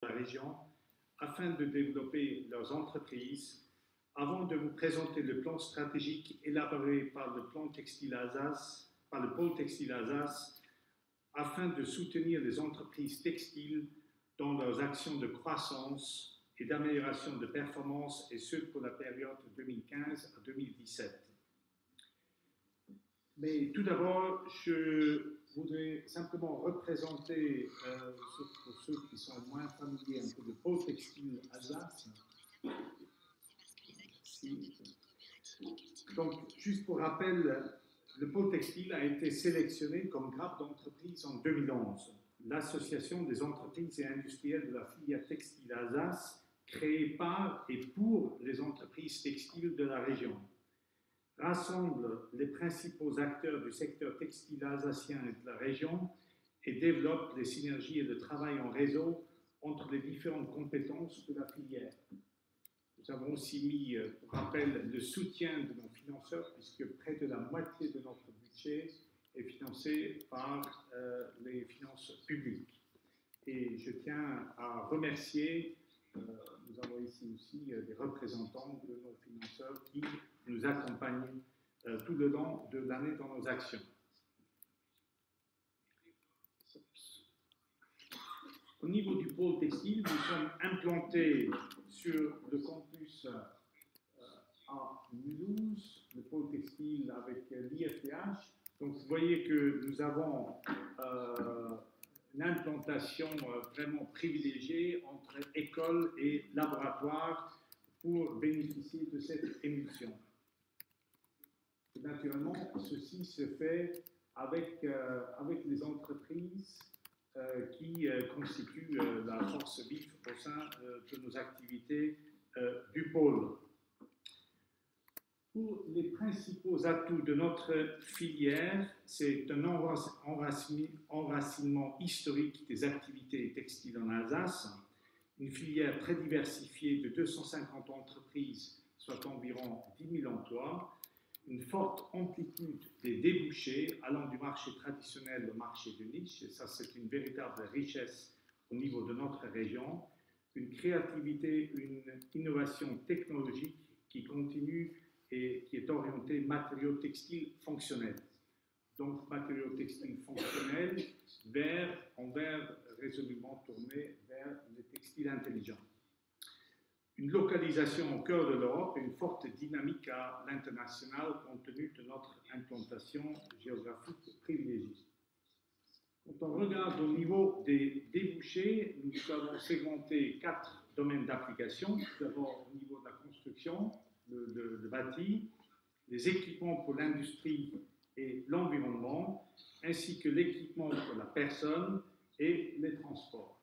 la région afin de développer leurs entreprises. Avant de vous présenter le plan stratégique élaboré par le pôle textile Alsace, afin de soutenir les entreprises textiles dans leurs actions de croissance et d'amélioration de performance, et ce pour la période 2015 à 2017. Mais tout d'abord, je voudrais simplement représenter, pour ceux qui sont moins familiers, un peu le pôle textile Alsace. Donc, juste pour rappel, le pôle textile a été sélectionné comme grappe d'entreprise en 2011. L'association des entreprises et industriels de la filière textile Alsace, créée par et pour les entreprises textiles de la région, rassemble les principaux acteurs du secteur textile alsacien et de la région et développe les synergies et le travail en réseau entre les différentes compétences de la filière. Nous avons aussi mis, pour rappel, le soutien de nos financeurs, puisque près de la moitié de notre budget est financé par les finances publiques. Et je tiens à remercier, nous avons ici aussi des représentants de nos financeurs qui nous accompagnent tout le long de l'année dans nos actions. Au niveau du pôle textile, nous sommes implantés sur le campus à Mulhouse, le pôle textile avec l'IFTH. Donc vous voyez que nous avons une implantation vraiment privilégiée entre école et laboratoire pour bénéficier de cette émulsion. Et naturellement, ceci se fait avec les entreprises qui constituent la force vive au sein de nos activités du pôle. Pour les principaux atouts de notre filière, c'est un enracinement historique des activités textiles en Alsace, une filière très diversifiée de 250 entreprises, soit environ 10 000 emplois, une forte amplitude des débouchés allant du marché traditionnel au marché de niche, et ça c'est une véritable richesse au niveau de notre région, une créativité, une innovation technologique qui continue et qui est orientée matériaux textiles fonctionnels. Donc matériaux textiles fonctionnels envers résolument tournés vers les textiles intelligents. Une localisation au cœur de l'Europe et une forte dynamique à l'international compte tenu de notre implantation géographique privilégiée. Quand on regarde au niveau des débouchés, nous avons segmenté 4 domaines d'application. D'abord au niveau de la construction, le bâti, les équipements pour l'industrie et l'environnement, ainsi que l'équipement pour la personne et les transports.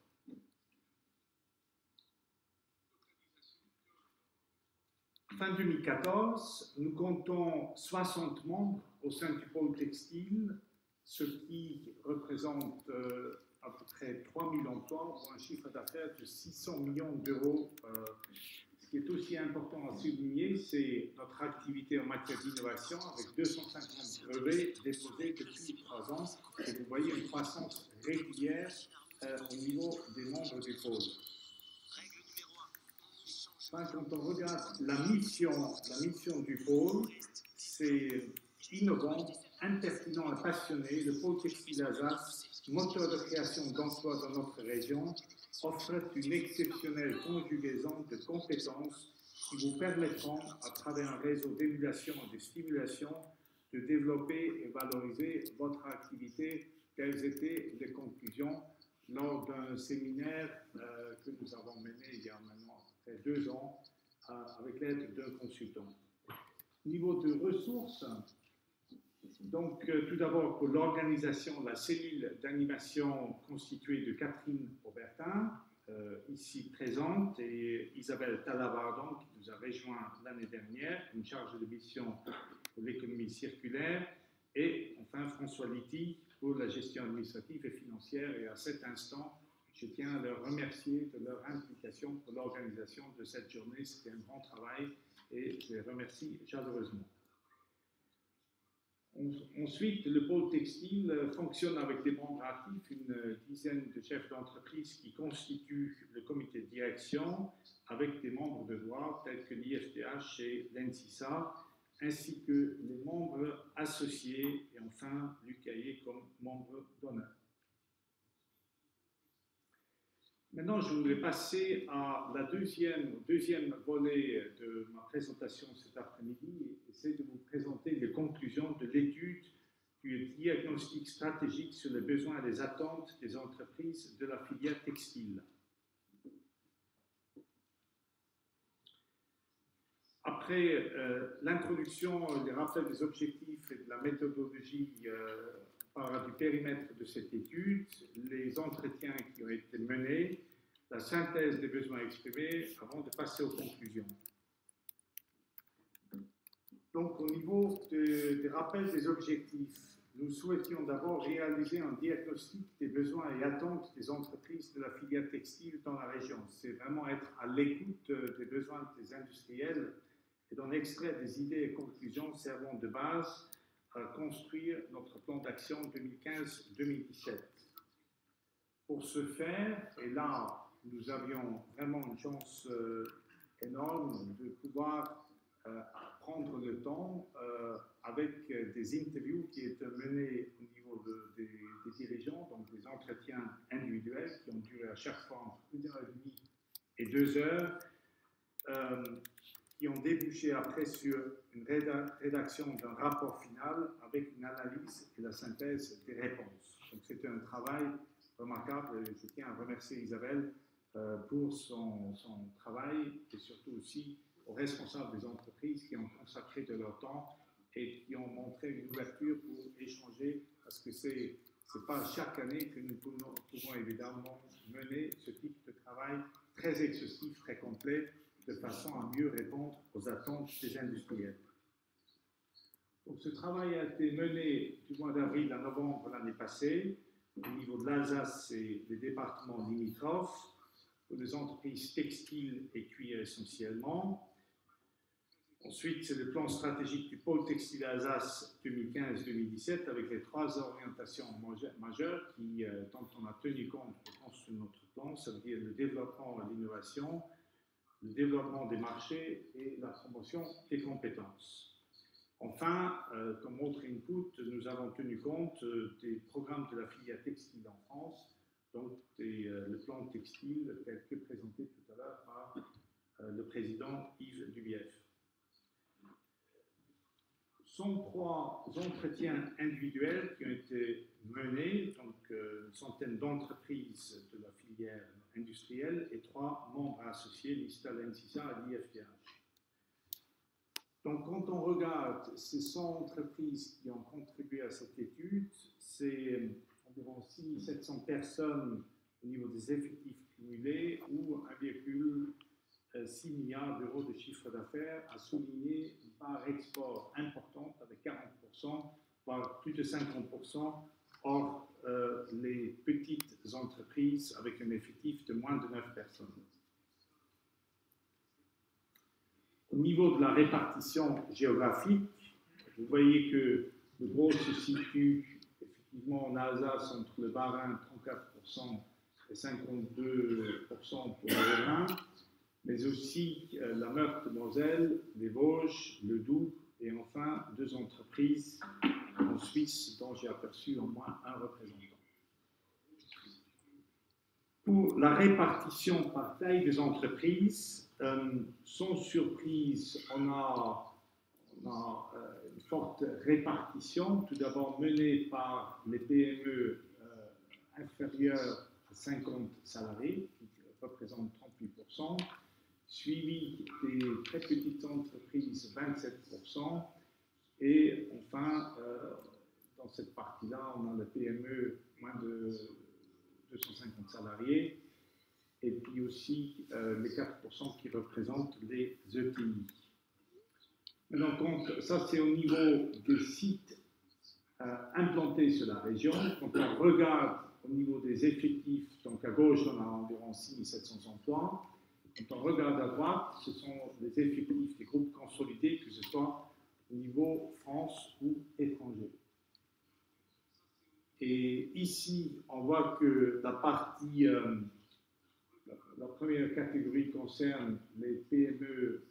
Fin 2014, nous comptons 60 membres au sein du pôle textile, ce qui représente à peu près 3 000 emplois pour un chiffre d'affaires de 600 millions d'euros. Ce qui est aussi important à souligner, c'est notre activité en matière d'innovation avec 250 brevets déposés depuis 3 ans. Et vous voyez une croissance régulière au niveau des membres du pôle. Quand on regarde la mission du pôle, c'est innovant, impertinent et passionné. Le pôle textile Alsace, moteur de création d'emplois dans notre région, offre une exceptionnelle conjugaison de compétences qui vous permettront, à travers un réseau d'émulation et de stimulation, de développer et valoriser votre activité. Telles étaient les conclusions lors d'un séminaire que nous avons mené il y a maintenant 2 ans avec l'aide d'un consultant. Niveau de ressources, donc tout d'abord pour l'organisation de la cellule d'animation constituée de Catherine Aubertin, ici présente, et Isabelle Talavardon qui nous a rejoint l'année dernière, une charge de mission pour l'économie circulaire, et enfin François Litti pour la gestion administrative et financière. Et à cet instant, je tiens à leur remercier de leur implication pour l'organisation de cette journée. C'était un grand travail et je les remercie chaleureusement. Ensuite, le pôle textile fonctionne avec des membres actifs, une dizaine de chefs d'entreprise qui constituent le comité de direction, avec des membres de droit tels que l'IFTH et l'ENSISA, ainsi que les membres associés et enfin l'UKI comme membre d'honneur. Maintenant, je voulais passer à la deuxième volet de ma présentation cet après-midi, et c'est de vous présenter les conclusions de l'étude du diagnostic stratégique sur les besoins et les attentes des entreprises de la filière textile. Après l'introduction, les rappels des objectifs et de la méthodologie du périmètre de cette étude, les entretiens qui ont été menés, la synthèse des besoins exprimés avant de passer aux conclusions. Donc, au niveau des rappels des objectifs, nous souhaitions d'abord réaliser un diagnostic des besoins et attentes des entreprises de la filière textile dans la région. C'est vraiment être à l'écoute des besoins des industriels et d'en extraire des idées et conclusions servant de base à construire notre plan d'action 2015-2017. Pour ce faire, et là, nous avions vraiment une chance énorme de pouvoir prendre le temps avec des interviews qui étaient menées au niveau des dirigeants, donc des entretiens individuels qui ont duré à chaque fois entre 1h30 et 2 heures, qui ont débouché après sur une rédaction d'un rapport final avec une analyse et la synthèse des réponses. Donc c'était un travail remarquable et je tiens à remercier Isabelle pour son travail et surtout aussi aux responsables des entreprises qui ont consacré de leur temps et qui ont montré une ouverture pour échanger parce que c'est pas chaque année que nous pouvons évidemment mener ce type de travail très exhaustif, très complet, de façon à mieux répondre aux attentes des industriels. Donc, ce travail a été mené du mois d'avril à novembre l'année passée, au niveau de l'Alsace et des départements limitrophes, pour les entreprises textiles et cuir essentiellement. Ensuite, c'est le plan stratégique du pôle textile Alsace 2015-2017 avec les 3 orientations majeures dont on a tenu compte pour construire notre plan, ça veut dire le développement et l'innovation, le développement des marchés et la promotion des compétences. Enfin, comme autre input, nous avons tenu compte des programmes de la filière textile en France, donc le plan textile tel que présenté tout à l'heure par le président Yves Dubief. Ce sont 3 entretiens individuels qui ont été menés, donc une centaine d'entreprises de la filière industrielle et 3 membres associés, l'ISTA, l'ENSISA et l'IFTH. Donc, quand on regarde ces 100 entreprises qui ont contribué à cette étude, c'est environ 700 personnes au niveau des effectifs cumulés ou 1,6 milliard d'euros de chiffre d'affaires, à souligner une part export importante avec 40%, voire plus de 50%, hors les petites entreprises avec un effectif de moins de 9 personnes. Au niveau de la répartition géographique, vous voyez que le gros se situe effectivement en Alsace entre le Bas-Rhin, 34%, et 52% pour le Haut-Rhin, mais aussi la Meurthe-et-Moselle, les Vosges, le Doubs, et enfin 2 entreprises en Suisse dont j'ai aperçu au moins un représentant. Pour la répartition par taille des entreprises, sans surprise, on a une forte répartition, tout d'abord menée par les PME inférieures à 50 salariés, qui représentent 38%, suivi des très petites entreprises, 27%, et enfin, dans cette partie-là, on a la PME moins de 250 salariés, et puis aussi les 4% qui représentent les ETI. Maintenant, ça c'est au niveau des sites implantés sur la région. Quand on regarde au niveau des effectifs, donc à gauche on a environ 6700 emplois. Quand on regarde à droite, ce sont les effectifs des groupes consolidés, que ce soit au niveau France ou étranger. Et ici, on voit que la partie, la première catégorie concerne les PME,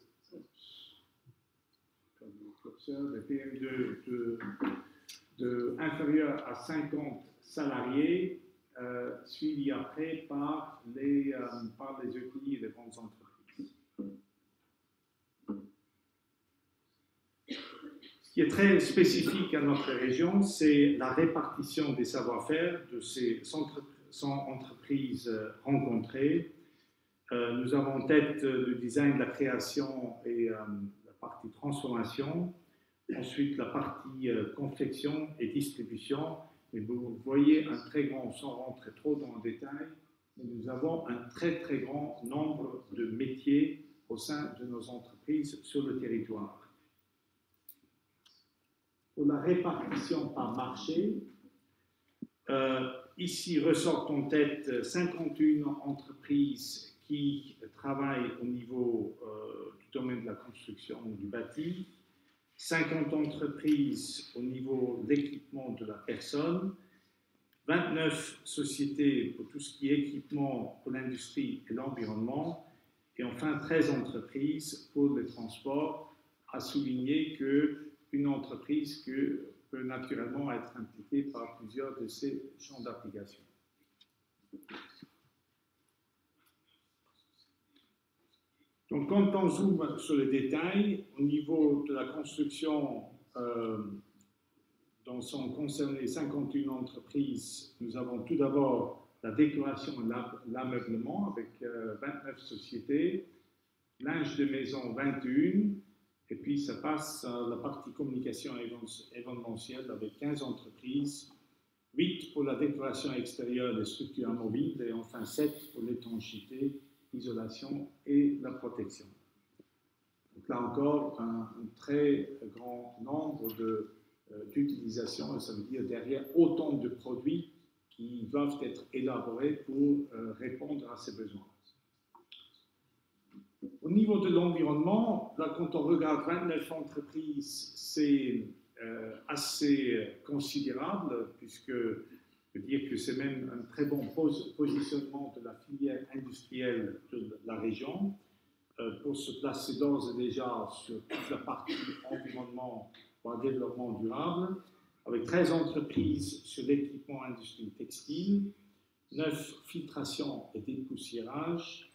les PME inférieurs à 50 salariés, suivis après par les ETI et les grandes entreprises. Ce qui est très spécifique à notre région, c'est la répartition des savoir-faire de ces 100 entreprises rencontrées. Nous avons en tête le design, la création et la partie transformation. Ensuite, la partie confection et distribution. Et vous voyez un très grand, sans rentrer trop dans le détail, mais nous avons un très très grand nombre de métiers au sein de nos entreprises sur le territoire. Pour la répartition par marché, ici ressortent en tête 51 entreprises qui travaillent au niveau du domaine de la construction ou du bâti, 50 entreprises au niveau de l'équipement de la personne, 29 sociétés pour tout ce qui est équipement pour l'industrie et l'environnement, et enfin 13 entreprises pour les transports, à souligner qu'une entreprise peut naturellement être impliquée par plusieurs de ces champs d'application. Donc, quand on zoome sur le détail, au niveau de la construction, dont sont concernées 51 entreprises, nous avons tout d'abord la décoration et l'ameublement avec 29 sociétés, linge de maison 21, et puis ça passe à la partie communication événementielle avec 15 entreprises, 8 pour la décoration extérieure des structures amovibles et enfin 7 pour l'étanchéité, l'isolation et la protection. Donc là encore, un très grand nombre d'utilisations, et ça veut dire derrière autant de produits qui doivent être élaborés pour répondre à ces besoins. Au niveau de l'environnement, là quand on regarde 29 entreprises, c'est assez considérable, puisque je veux dire que c'est même un très bon positionnement de la filière industrielle de la région pour se placer d'ores et déjà sur toute la partie environnement pour le développement durable, avec 13 entreprises sur l'équipement industrie textile, 9 filtrations et dépoussiérage.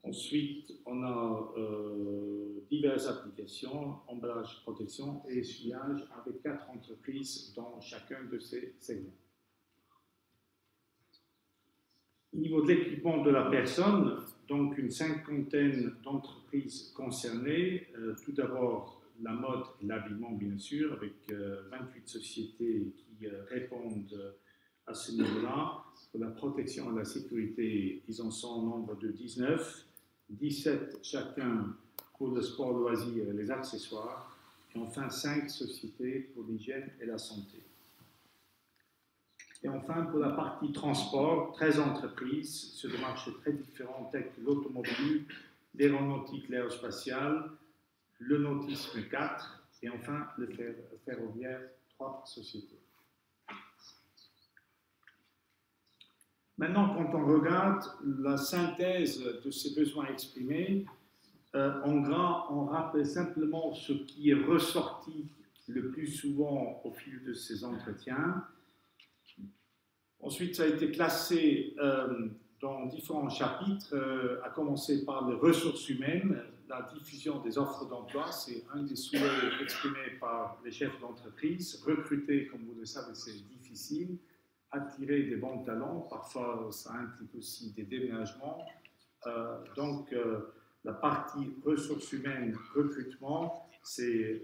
Ensuite, on a diverses applications, emballage, protection et essuyage, avec 4 entreprises dans chacun de ces segments. Au niveau de l'équipement de la personne, donc une cinquantaine d'entreprises concernées. Tout d'abord, la mode et l'habillement, bien sûr, avec 28 sociétés qui répondent à ce niveau-là. Pour la protection et la sécurité, ils en sont au nombre de 19, 17 chacun pour le sport, loisir et les accessoires, et enfin 5 sociétés pour l'hygiène et la santé. Et enfin, pour la partie transport, 13 entreprises sur des marchés très différents tels que l'automobile, l'aéronautique, l'aérospatiale, le nautisme 4, et enfin le ferroviaire 3 sociétés. Maintenant, quand on regarde la synthèse de ces besoins exprimés, en gras, on rappelle simplement ce qui est ressorti le plus souvent au fil de ces entretiens. Ensuite, ça a été classé dans différents chapitres, à commencer par les ressources humaines, la diffusion des offres d'emploi, c'est un des souhaits exprimés par les chefs d'entreprise. Recruter, comme vous le savez, c'est difficile. Attirer des bons talents, parfois ça implique aussi des déménagements. Donc, la partie ressources humaines, recrutement, c'est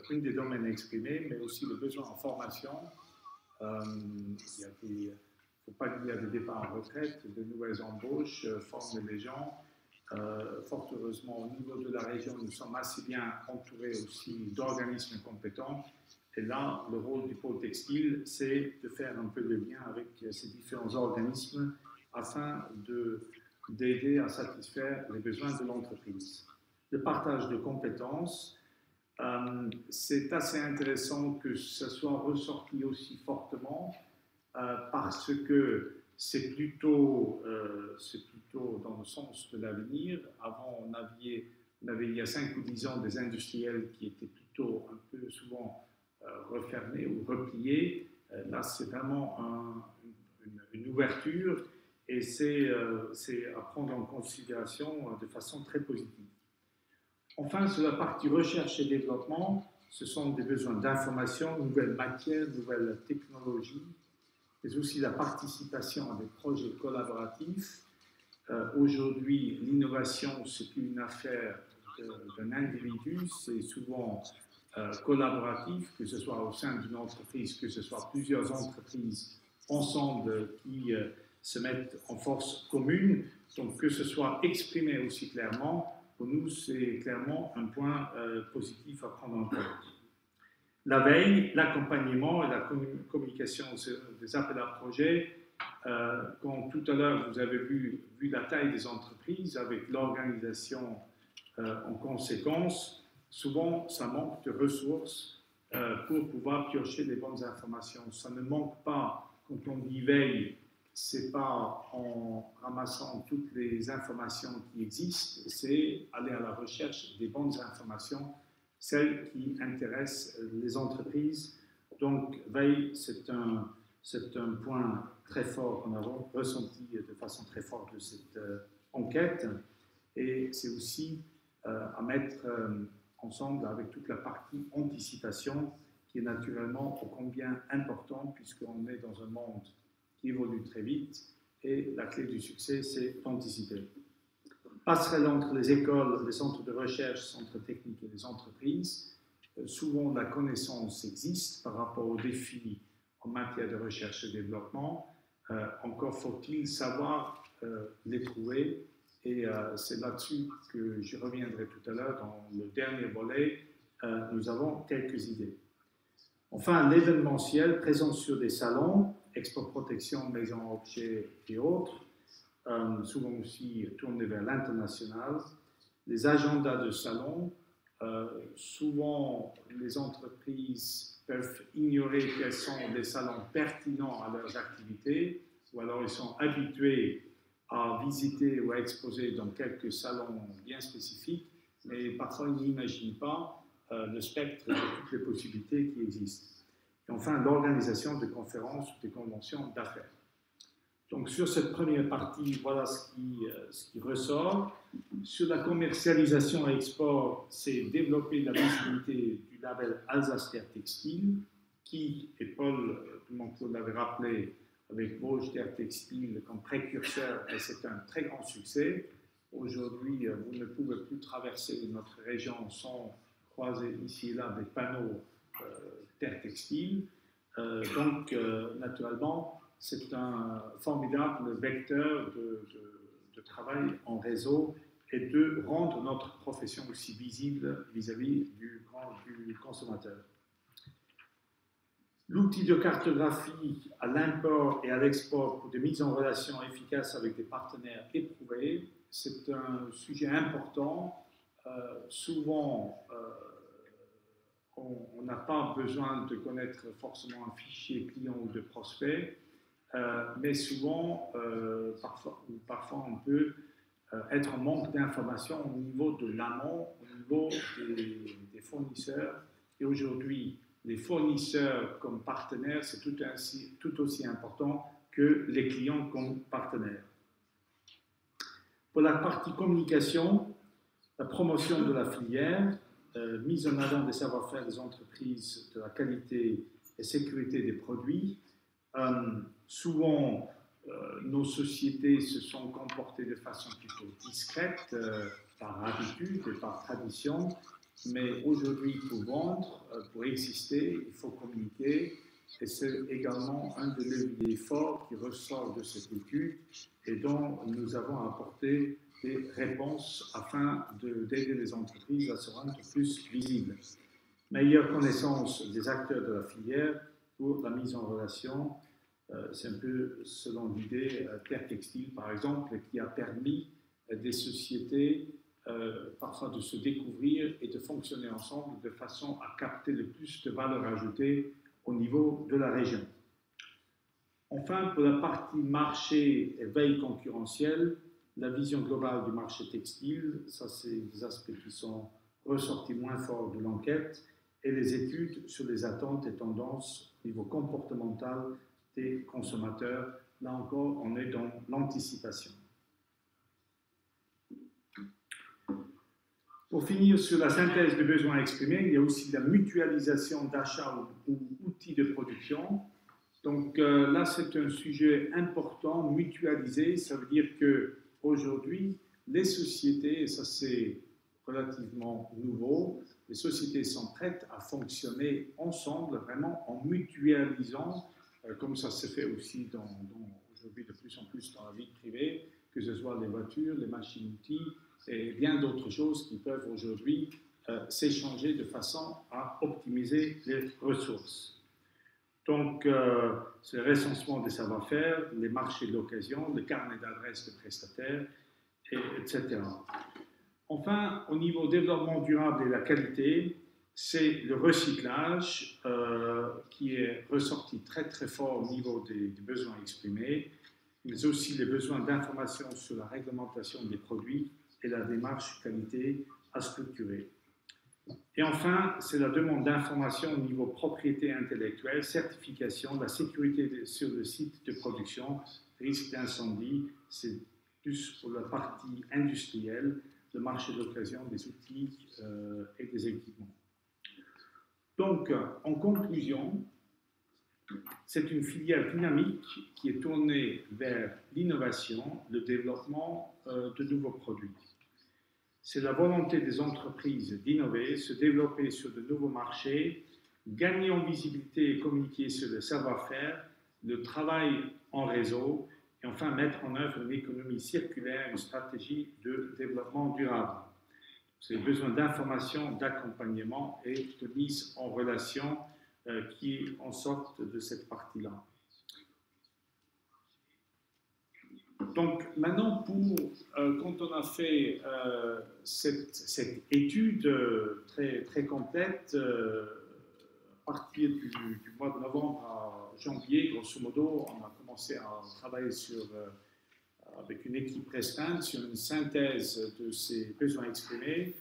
une des domaines exprimés, mais aussi le besoin en formation. Il ne faut pas qu'il y ait des départs en retraite, de nouvelles embauches, former les gens. Fort heureusement, au niveau de la région, nous sommes assez bien entourés aussi d'organismes compétents. Et là, le rôle du pôle textile, c'est de faire un peu de lien avec ces différents organismes afin d'aider à satisfaire les besoins de l'entreprise. Le partage de compétences, C'est assez intéressant que ce soit ressorti aussi fortement parce que c'est plutôt dans le sens de l'avenir. Avant, on avait il y a 5 ou 10 ans des industriels qui étaient plutôt un peu souvent refermés ou repliés. Là, c'est vraiment une ouverture et c'est à prendre en considération de façon très positive. Enfin, sur la partie recherche et développement, ce sont des besoins d'information, nouvelles matières, nouvelles technologies, mais aussi la participation à des projets collaboratifs. Aujourd'hui, l'innovation, ce n'est plus une affaire d'un individu, c'est souvent collaboratif, que ce soit au sein d'une entreprise, que ce soit plusieurs entreprises ensemble qui se mettent en force commune. Donc, que ce soit exprimé aussi clairement, pour nous, c'est clairement un point positif à prendre en compte. La veille, l'accompagnement et la communication des appels à projets. Quand tout à l'heure, vous avez vu la taille des entreprises avec l'organisation en conséquence, souvent, ça manque de ressources pour pouvoir piocher les bonnes informations. Ça ne manque pas, quand on dit veille, c'est pas en ramassant toutes les informations qui existent, c'est aller à la recherche des bonnes informations, celles qui intéressent les entreprises. Donc, veille, c'est un point très fort qu'on a ressenti de façon très forte de cette enquête. Et c'est aussi à mettre ensemble avec toute la partie anticipation qui est naturellement ô combien importante puisqu'on est dans un monde qui évolue très vite et la clé du succès, c'est d'anticiper. Passerelle entre les écoles, les centres de recherche, centres techniques et les entreprises. Souvent, la connaissance existe par rapport aux défis en matière de recherche et développement. Encore faut-il savoir les trouver et c'est là-dessus que je reviendrai tout à l'heure. Dans le dernier volet, nous avons quelques idées. Enfin, l'événementiel, présent sur des salons, Expo Protection, Maison Objet et autres, souvent aussi tournés vers l'international. Les agendas de salons, souvent les entreprises peuvent ignorer quels sont les salons pertinents à leurs activités, ou alors ils sont habitués à visiter ou à exposer dans quelques salons bien spécifiques, mais parfois ils n'imaginent pas le spectre de toutes les possibilités qui existent. Et enfin, l'organisation de conférences ou de conventions d'affaires. Donc, sur cette première partie, voilà ce qui ressort. Sur la commercialisation et export, c'est développer la visibilité du label Alsace Terre Textile, qui, et Paul Dumoncourt l'avait rappelé, avec Vosges Terre Textile comme précurseur, et c'est un très grand succès. Aujourd'hui, vous ne pouvez plus traverser notre région sans croiser ici et là des panneaux Terre Textile. Donc, naturellement, c'est un formidable vecteur de travail en réseau et de rendre notre profession aussi visible vis-à-vis du consommateur. L'outil de cartographie à l'import et à l'export pour des mises en relation efficaces avec des partenaires éprouvés, c'est un sujet important. Souvent, on n'a pas besoin de connaître forcément un fichier client ou de prospect, mais souvent, parfois on peut être en manque d'informations au niveau de l'amont, au niveau des fournisseurs. Et aujourd'hui, les fournisseurs comme partenaires, c'est tout aussi important que les clients comme partenaires. Pour la partie communication, la promotion de la filière, mise en avant des savoir-faire des entreprises, de la qualité et sécurité des produits. Souvent, nos sociétés se sont comportées de façon plutôt discrète, par habitude et par tradition, mais aujourd'hui, pour vendre, pour exister, il faut communiquer, et c'est également un des leviers forts qui ressort de cette étude et dont nous avons apporté des réponses afin d'aider les entreprises à se rendre plus visibles. Meilleure connaissance des acteurs de la filière pour la mise en relation. C'est un peu selon l'idée Terre Textile, par exemple, qui a permis des sociétés parfois de se découvrir et de fonctionner ensemble de façon à capter le plus de valeur ajoutée au niveau de la région. Enfin, pour la partie marché et veille concurrentielle, la vision globale du marché textile, ça c'est des aspects qui sont ressortis moins forts de l'enquête, et les études sur les attentes et tendances au niveau comportemental des consommateurs. Là encore, on est dans l'anticipation. Pour finir sur la synthèse de besoins exprimés, il y a aussi la mutualisation d'achat ou outils de production. Donc là, c'est un sujet important, mutualisé. Ça veut dire qu'aujourd'hui, les sociétés, et ça c'est relativement nouveau, les sociétés sont prêtes à fonctionner ensemble, vraiment en mutualisant, comme ça se fait aussi aujourd'hui de plus en plus dans la vie privée, que ce soit les voitures, les machines-outils et bien d'autres choses qui peuvent aujourd'hui s'échanger de façon à optimiser les ressources. Donc, c'est le recensement des savoir-faire, les marchés de l'occasion, le carnet d'adresses de prestataires, etc. Enfin, au niveau développement durable et la qualité, c'est le recyclage qui est ressorti très très fort au niveau des besoins exprimés, mais aussi les besoins d'information sur la réglementation des produits et la démarche qualité à structurer. Et enfin, c'est la demande d'information au niveau propriété intellectuelle, certification, la sécurité sur le site de production, risque d'incendie, c'est plus pour la partie industrielle, le marché d'occasion des outils et des équipements. Donc, en conclusion, c'est une filière dynamique qui est tournée vers l'innovation, le développement de nouveaux produits. C'est la volonté des entreprises d'innover, se développer sur de nouveaux marchés, gagner en visibilité et communiquer sur le savoir-faire, le travail en réseau, et enfin mettre en œuvre une économie circulaire, une stratégie de développement durable. C'est le besoin d'information, d'accompagnement et de mise en relation qui en sortent de cette partie-là. Donc maintenant, quand on a fait cette étude très, très complète, à partir du mois de novembre à janvier, grosso modo, on a commencé à travailler avec une équipe restreinte sur une synthèse de ces besoins exprimés.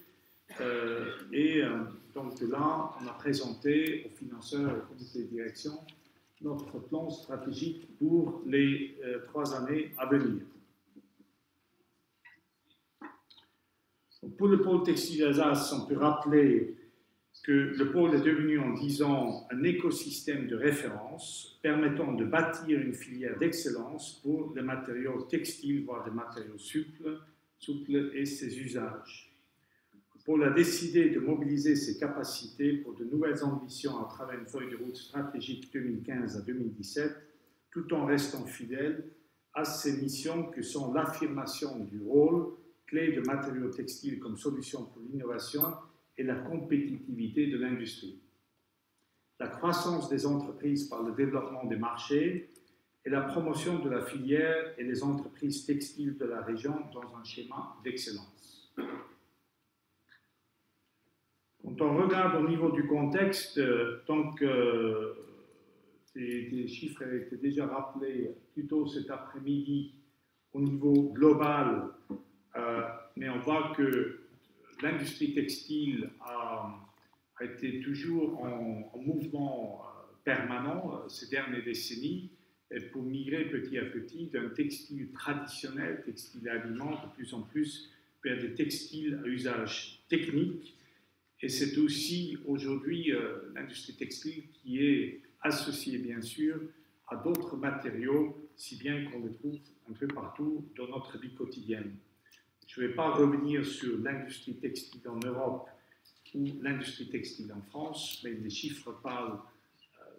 Donc là, on a présenté aux financeurs et au comité de direction notre plan stratégique pour les 3 années à venir. Donc pour le pôle textile Alsace, on peut rappeler que le pôle est devenu en 10 ans un écosystème de référence permettant de bâtir une filière d'excellence pour les matériaux textiles, voire des matériaux souples et ses usages. Le pôle a décidé de mobiliser ses capacités pour de nouvelles ambitions à travers une feuille de route stratégique 2015 à 2017, tout en restant fidèle à ses missions que sont l'affirmation du rôle clé de matériaux textiles comme solution pour l'innovation et la compétitivité de l'industrie, la croissance des entreprises par le développement des marchés et la promotion de la filière et des entreprises textiles de la région dans un schéma d'excellence. Quand on regarde au niveau du contexte, donc des chiffres avaient été déjà rappelés plus tôt cet après-midi au niveau global, mais on voit que l'industrie textile a été toujours en mouvement permanent ces dernières décennies pour migrer petit à petit d'un textile traditionnel, textile aliment, de plus en plus vers des textiles à usage technique. Et c'est aussi aujourd'hui l'industrie textile qui est associée bien sûr à d'autres matériaux, si bien qu'on les trouve un peu partout dans notre vie quotidienne. Je ne vais pas revenir sur l'industrie textile en Europe ou l'industrie textile en France, mais les chiffres parlent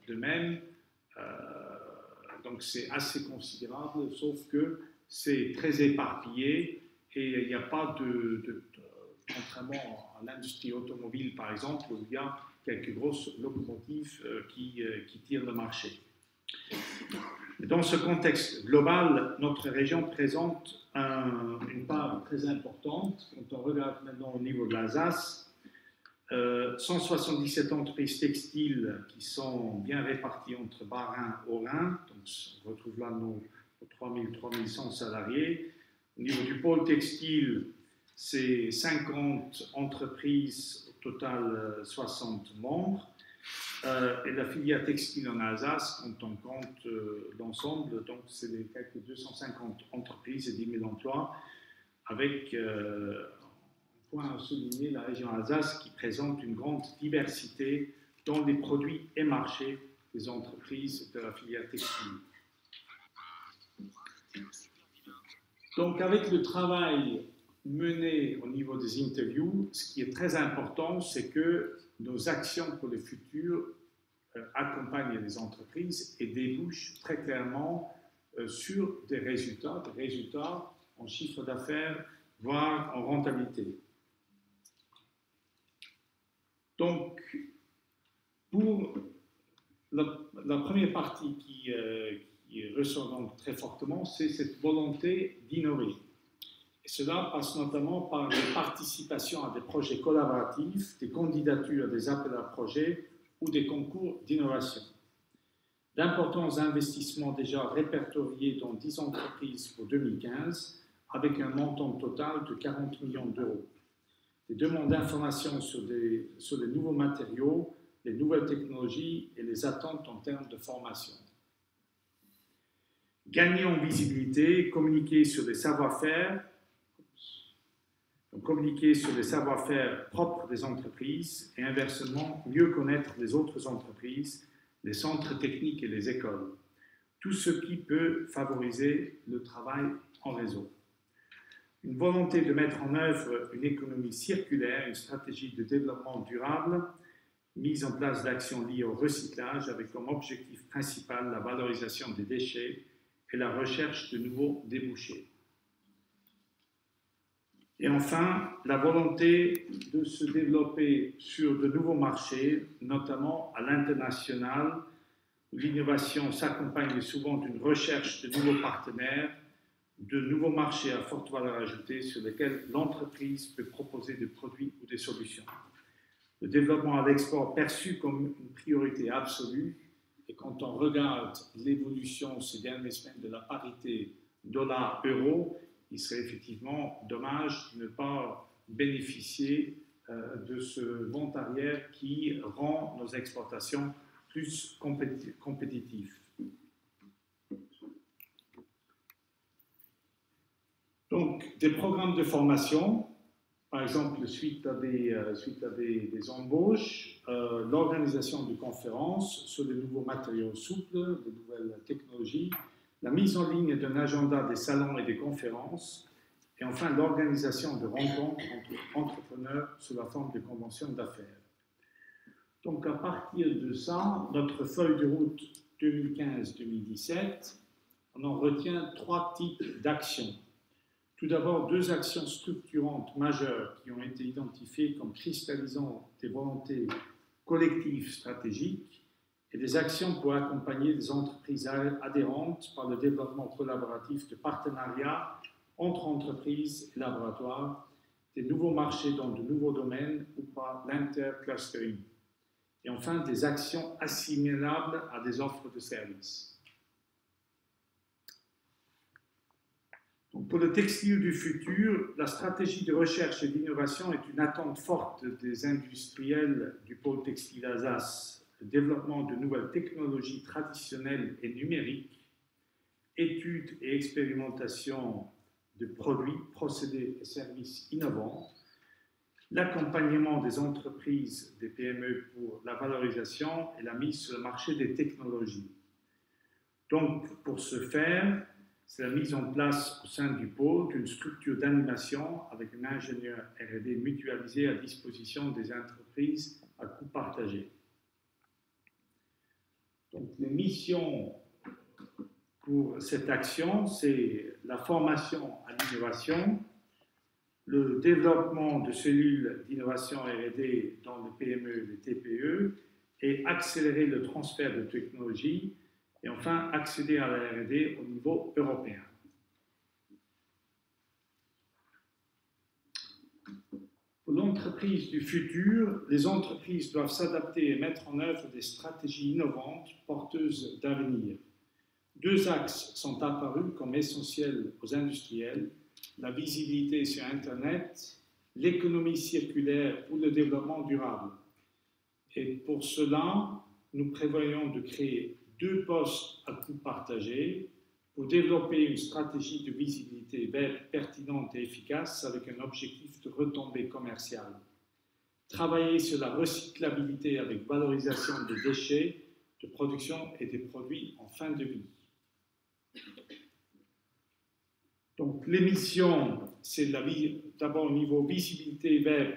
d'eux-mêmes. Donc c'est assez considérable, sauf que c'est très éparpillé et il n'y a pas contrairement à l'industrie automobile par exemple, où il y a quelques grosses locomotives qui tirent le marché. Dans ce contexte global, notre région présente une part très importante. Quand on regarde maintenant au niveau de l'Alsace, 177 entreprises textiles qui sont bien réparties entre Bas-Rhin et Haut-Rhin. Donc, on retrouve là nos 3100 salariés. Au niveau du pôle textile, c'est 50 entreprises, au total 60 membres. Et la filière textile en Alsace, quand on compte l'ensemble, donc c'est quelques 250 entreprises et 10 000 emplois, avec un point à souligner la région Alsace qui présente une grande diversité dans les produits et marchés des entreprises de la filière textile. Donc avec le travail mené au niveau des interviews, ce qui est très important, c'est que nos actions pour le futur accompagnent les entreprises et débouchent très clairement sur des résultats en chiffre d'affaires, voire en rentabilité. Donc, pour la première partie qui ressort donc très fortement, c'est cette volonté d'innover. Et cela passe notamment par des participations à des projets collaboratifs, des candidatures à des appels à projets ou des concours d'innovation. D'importants investissements déjà répertoriés dans 10 entreprises pour 2015, avec un montant total de 40 millions d'euros. Des demandes d'informations sur les nouveaux matériaux, les nouvelles technologies et les attentes en termes de formation. Gagner en visibilité, communiquer sur les savoir-faire, propres des entreprises et inversement, mieux connaître les autres entreprises, les centres techniques et les écoles. Tout ce qui peut favoriser le travail en réseau. Une volonté de mettre en œuvre une économie circulaire, une stratégie de développement durable, mise en place d'actions liées au recyclage avec comme objectif principal la valorisation des déchets et la recherche de nouveaux débouchés. Et enfin, la volonté de se développer sur de nouveaux marchés, notamment à l'international, où l'innovation s'accompagne souvent d'une recherche de nouveaux partenaires, de nouveaux marchés à forte valeur ajoutée sur lesquels l'entreprise peut proposer des produits ou des solutions. Le développement à l'export perçu comme une priorité absolue, et quand on regarde l'évolution ces dernières semaines de la parité dollar-euro, il serait effectivement dommage de ne pas bénéficier de ce vent arrière qui rend nos exportations plus compétitives. Donc, des programmes de formation, par exemple, suite à des embauches, l'organisation de conférences sur les nouveaux matériaux souples, de nouvelles technologies, la mise en ligne d'un agenda des salons et des conférences, et enfin l'organisation de rencontres entre entrepreneurs sous la forme de conventions d'affaires. Donc à partir de ça, notre feuille de route 2015-2017, on en retient 3 types d'actions. Tout d'abord, 2 actions structurantes majeures qui ont été identifiées comme cristallisant des volontés collectives stratégiques et des actions pour accompagner les entreprises adhérentes par le développement collaboratif de partenariats entre entreprises et laboratoires, des nouveaux marchés dans de nouveaux domaines ou par l'interclustering. Et enfin, des actions assimilables à des offres de services. Donc pour le textile du futur, la stratégie de recherche et d'innovation est une attente forte des industriels du pôle textile Alsace. Le développement de nouvelles technologies traditionnelles et numériques, études et expérimentations de produits, procédés et services innovants, l'accompagnement des entreprises, des PME pour la valorisation et la mise sur le marché des technologies. Donc, pour ce faire, c'est la mise en place au sein du pôle d'une structure d'animation avec un ingénieur R&D mutualisé à disposition des entreprises à coût partagé. Donc, les missions pour cette action, c'est la formation à l'innovation, le développement de cellules d'innovation R&D dans les PME et les TPE et accélérer le transfert de technologies Et enfin, accéder à la R&D au niveau européen. Pour l'entreprise du futur, les entreprises doivent s'adapter et mettre en œuvre des stratégies innovantes porteuses d'avenir. Deux axes sont apparus comme essentiels aux industriels, la visibilité sur Internet, l'économie circulaire ou le développement durable. Et pour cela, nous prévoyons de créer 2 postes à coût partagé pour développer une stratégie de visibilité web pertinente et efficace avec un objectif de retombée commerciale. Travailler sur la recyclabilité avec valorisation des déchets de production et des produits en fin de vie. Donc, l'émission, c'est d'abord au niveau visibilité web,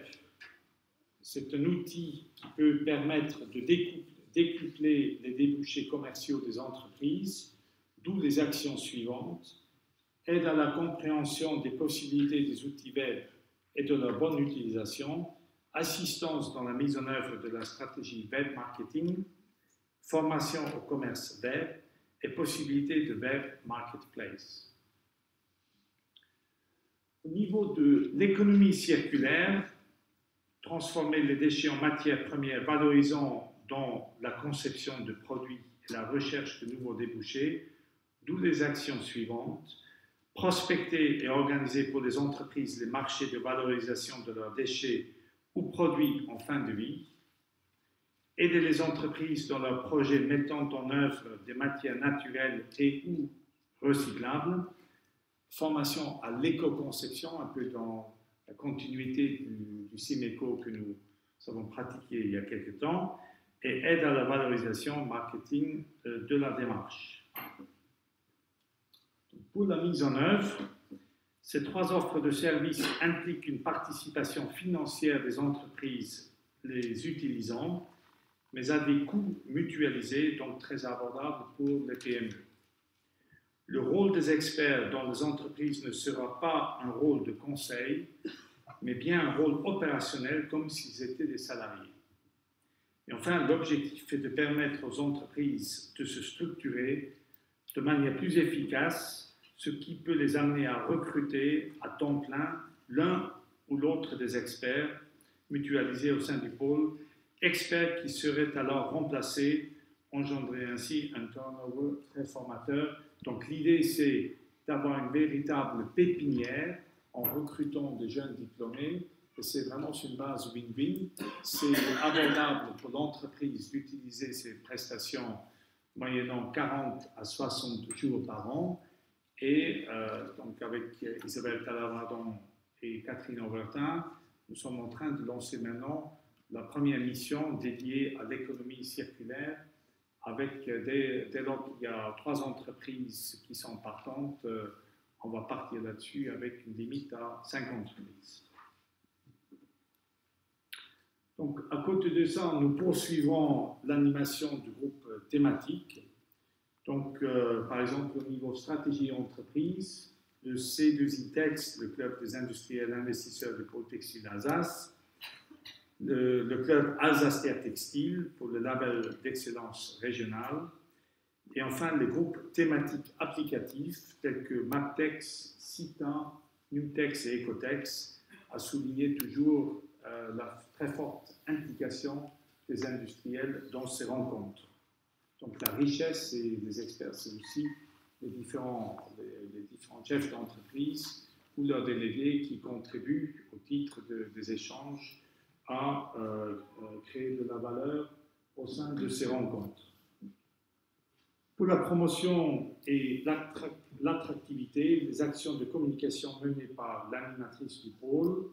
c'est un outil qui peut permettre de décupler les débouchés commerciaux des entreprises, d'où les actions suivantes: aide à la compréhension des possibilités des outils web et de leur bonne utilisation, assistance dans la mise en œuvre de la stratégie web marketing, formation au commerce web et possibilités de web marketplace. Au niveau de l'économie circulaire, transformer les déchets en matières premières valorisant dans la conception de produits et la recherche de nouveaux débouchés, d'où les actions suivantes: prospecter et organiser pour les entreprises les marchés de valorisation de leurs déchets ou produits en fin de vie, aider les entreprises dans leurs projets mettant en œuvre des matières naturelles et ou recyclables, formation à l'éco-conception, un peu dans la continuité du CIMECO que nous avons pratiqué il y a quelques temps, et aide à la valorisation marketing de la démarche. Pour la mise en œuvre, ces 3 offres de services impliquent une participation financière des entreprises les utilisant, mais à des coûts mutualisés, donc très abordables pour les PME. Le rôle des experts dans les entreprises ne sera pas un rôle de conseil, mais bien un rôle opérationnel comme s'ils étaient des salariés. Et enfin, l'objectif est de permettre aux entreprises de se structurer de manière plus efficace, ce qui peut les amener à recruter à temps plein l'un ou l'autre des experts mutualisés au sein du pôle, experts qui seraient alors remplacés, engendrer ainsi un turnover très formateur. Donc l'idée, c'est d'avoir une véritable pépinière en recrutant des jeunes diplômés, et c'est vraiment sur une base win-win. C'est abordable pour l'entreprise d'utiliser ces prestations moyennant 40 à 60 jours par an, et donc avec Isabelle Talavradon et Catherine Aubertin, nous sommes en train de lancer maintenant la première mission dédiée à l'économie circulaire, avec dès lors qu'il y a 3 entreprises qui sont partantes, on va partir là-dessus avec une limite à 5 entreprises. Donc, à côté de ça, nous poursuivrons l'animation du groupe thématique. Donc, par exemple, au niveau stratégie entreprise, le C2ITEX, le club des industriels investisseurs de pôle textile Alsace, le club Alsace Terre Textile pour le label d'excellence régionale, et enfin les groupes thématiques applicatifs tels que Maptex, CITA, Newtex et Ecotex, à souligner toujours la très forte implication des industriels dans ces rencontres. Donc la richesse des experts, c'est aussi les différents chefs d'entreprise ou leurs délégués qui contribuent au titre des échanges à créer de la valeur au sein de ces rencontres. Pour la promotion et l'attractivité, les actions de communication menées par l'animatrice du pôle,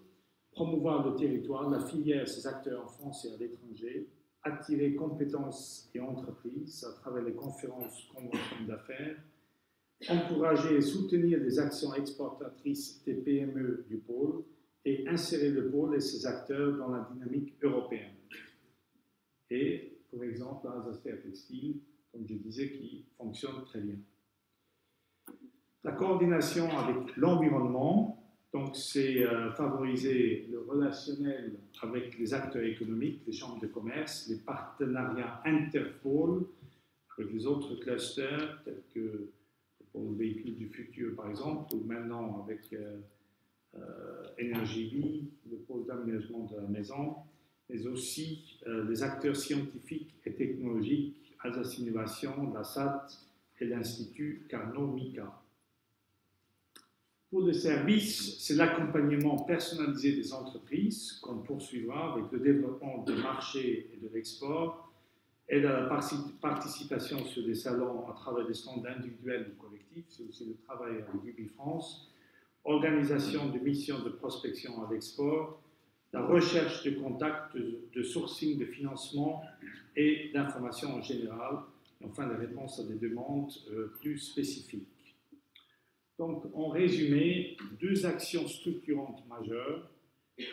promouvoir le territoire, la filière, ses acteurs en France et à l'étranger, attirer compétences et entreprises à travers les conférences, conventions d'affaires, encourager et soutenir les actions exportatrices des PME du pôle et insérer le pôle et ses acteurs dans la dynamique européenne. Et, pour exemple, Alsace Terre Textile, comme je disais, qui fonctionne très bien. La coordination avec l'environnement, donc c'est favoriser le relationnel avec les acteurs économiques, les chambres de commerce, les partenariats interpôles, avec les autres clusters, tels que pour le véhicule du futur, par exemple, ou maintenant avec Energy, le pôle d'aménagement de la maison, mais aussi les acteurs scientifiques et technologiques, Alsace Innovation, la SAT et l'Institut Carnot-Mika. Pour le service, c'est l'accompagnement personnalisé des entreprises qu'on poursuivra avec le développement des marchés et de l'export, aide à la participation sur des salons à travers des stands individuels ou collectifs, c'est aussi le travail avec UbiFrance, organisation de missions de prospection à l'export, la recherche de contacts, de sourcing de financement et d'informations en général, et enfin la réponse à des demandes plus spécifiques. Donc, en résumé, 2 actions structurantes majeures,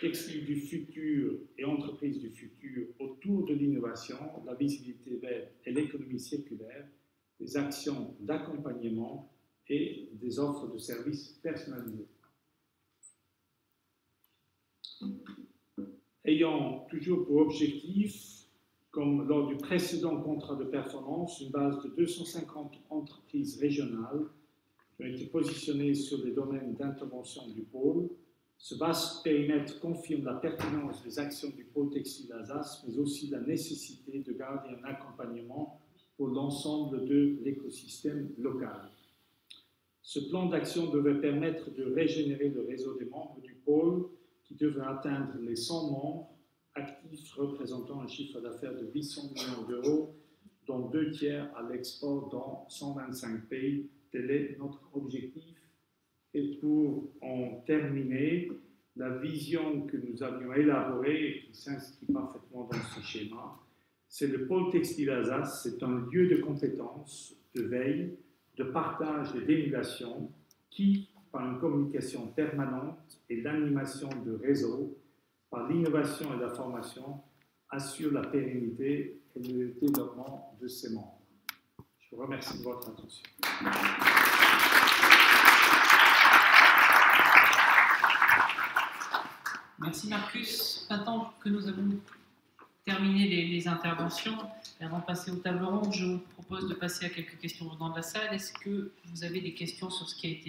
Textiles du futur et entreprises du futur autour de l'innovation, la visibilité verte et l'économie circulaire, des actions d'accompagnement et des offres de services personnalisés. Ayant toujours pour objectif, comme lors du précédent contrat de performance, une base de 250 entreprises régionales qui ont été positionnées sur les domaines d'intervention du pôle. Ce vaste périmètre confirme la pertinence des actions du pôle textile Alsace, mais aussi la nécessité de garder un accompagnement pour l'ensemble de l'écosystème local. Ce plan d'action devait permettre de régénérer le réseau des membres du pôle qui devrait atteindre les 100 membres actifs représentant un chiffre d'affaires de 800 millions d'euros, dont 2 tiers à l'export dans 125 pays. Tel est notre objectif. Et pour en terminer, la vision que nous avions élaborée et qui s'inscrit parfaitement dans ce schéma, c'est le pôle textile Alsace, c'est un lieu de compétence, de veille, de partage et d'émulation qui, par une communication permanente et l'animation de réseaux, par l'innovation et la formation, assure la pérennité et le développement de ses membres. Je vous remercie de votre attention. Merci Marcus. Maintenant que nous avons terminé les interventions, et avant de passer aux tables rondes, je vous propose de passer à quelques questions venant de la salle. Est-ce que vous avez des questions sur ce qui a été